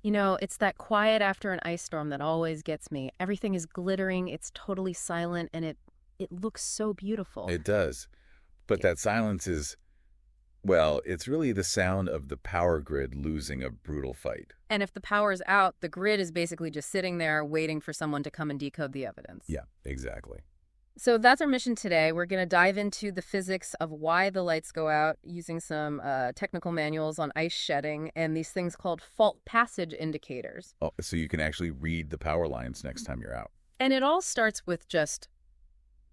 You know, it's that quiet after an ice storm that always gets me. Everything is glittering, it's totally silent, and it looks so beautiful. It does. But that silence is, well, it's really the sound of the power grid losing a brutal fight. And if the power's out, the grid is basically just sitting there waiting for someone to come and decode the evidence. Yeah, exactly. So that's our mission today. We're going to dive into the physics of why the lights go out using some technical manuals on ice shedding and these things called fault passage indicators. Oh, so you can actually read the power lines next time you're out. And it all starts with just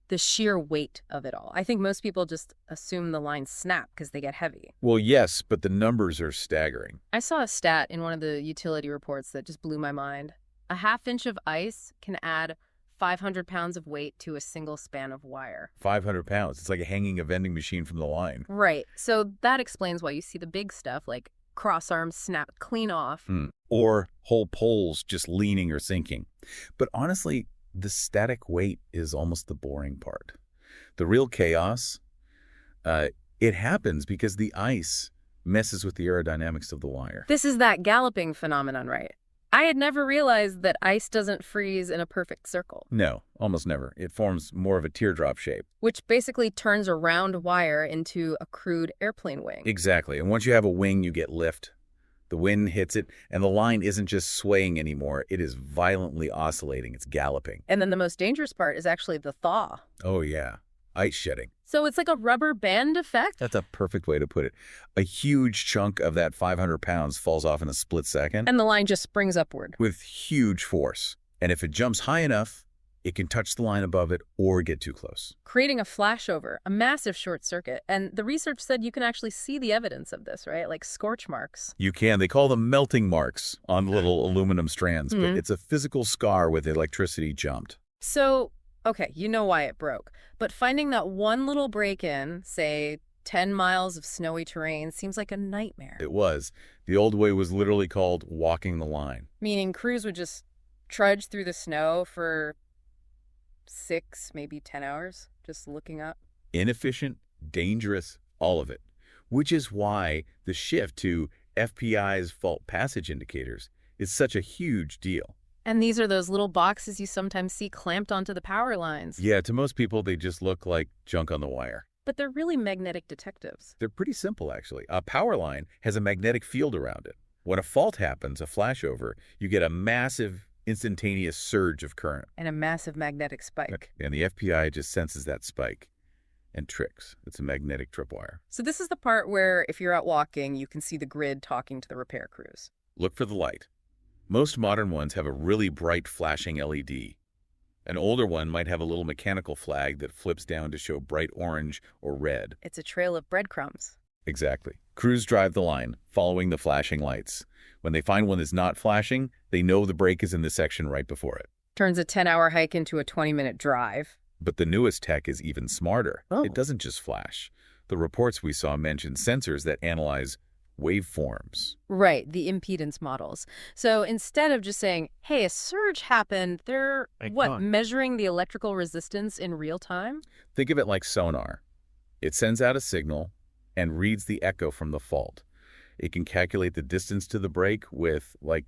the sheer weight of it all. I think most people just assume the lines snap because they get heavy. Well, yes, but the numbers are staggering. I saw a stat in one of the utility reports that just blew my mind. A half inch of ice can add 500 pounds of weight to a single span of wire. 500 pounds. It's like hanging a vending machine from the line. Right. So that explains why you see the big stuff like cross arms snap clean off. Or whole poles just leaning or sinking. But honestly, the static weight is almost the boring part. The real chaos, it happens because the ice messes with the aerodynamics of the wire. This is that galloping phenomenon, right? I had never realized that ice doesn't freeze in a perfect circle, No, almost never. It forms more of a teardrop shape. which basically turns a round wire into a crude airplane wing. Exactly. And once you have a wing, you get lift. The wind hits it, and the line isn't just swaying anymore. It is violently oscillating. It's galloping. And then the most dangerous part is actually the thaw. Oh, yeah. Ice shedding. So it's like a rubber band effect? That's a perfect way to put it. A huge chunk of that 500 pounds falls off in a split second And the line just springs upward. with huge force. And if it jumps high enough, it can touch the line above it or get too close. Creating a flashover, a massive short circuit. And the research said you can actually see the evidence of this, right? Like scorch marks. You can. They call them melting marks on little aluminum strands, but Mhm. it's a physical scar with electricity jumped. So, okay, you know why it broke. But finding that one little break-in, say 10 miles of snowy terrain, seems like a nightmare. It was. The old way was literally called walking the line. Meaning crews would just trudge through the snow for 6, maybe 10 hours, just looking up. Inefficient, dangerous, all of it. Which is why the shift to FPI's fault passage indicators is such a huge deal. And these are those little boxes you sometimes see clamped onto the power lines. Yeah, to most people, they just look like junk on the wire. But they're really magnetic detectives. They're pretty simple, actually. A power line has a magnetic field around it. When a fault happens, a flashover, you get a massive, instantaneous surge of current. And a massive magnetic spike. And the FBI just senses that spike and tricks. It's a magnetic tripwire. So this is the part where, if you're out walking, you can see the grid talking to the repair crews. Look for the light. Most modern ones have a really bright flashing LED. An older one might have a little mechanical flag that flips down to show bright orange or red. It's a trail of breadcrumbs. Exactly. Crews drive the line, following the flashing lights. When they find one that's not flashing, they know the brake is in the section right before it. Turns a 10-hour hike into a 20-minute drive. But the newest tech is even smarter. Oh. It doesn't just flash. The reports we saw mentioned sensors that analyze waveforms. Right, the impedance models. So instead of just saying, hey, a surge happened, they're, Like what, what? measuring the electrical resistance in real time? Think of it like sonar. It sends out a signal and reads the echo from the fault. It can calculate the distance to the break with like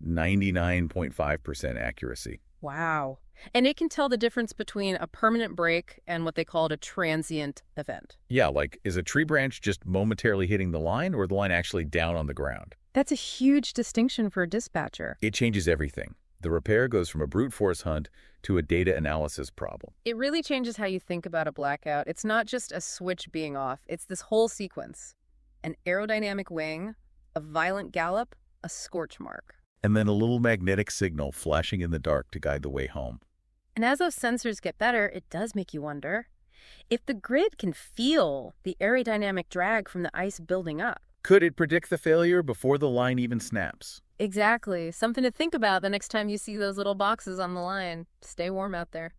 99.5% accuracy. Wow. And it can tell the difference between a permanent break and what they called a transient event. Yeah, like is a tree branch just momentarily hitting the line or the line actually down on the ground? That's a huge distinction for a dispatcher. It changes everything. The repair goes from a brute force hunt to a data analysis problem. It really changes how you think about a blackout. It's not just a switch being off. It's this whole sequence. An aerodynamic wing, a violent gallop, a scorch mark. And then a little magnetic signal flashing in the dark to guide the way home. And as those sensors get better, it does make you wonder if the grid can feel the aerodynamic drag from the ice building up. Could it predict the failure before the line even snaps? Exactly. Something to think about the next time you see those little boxes on the line. Stay warm out there.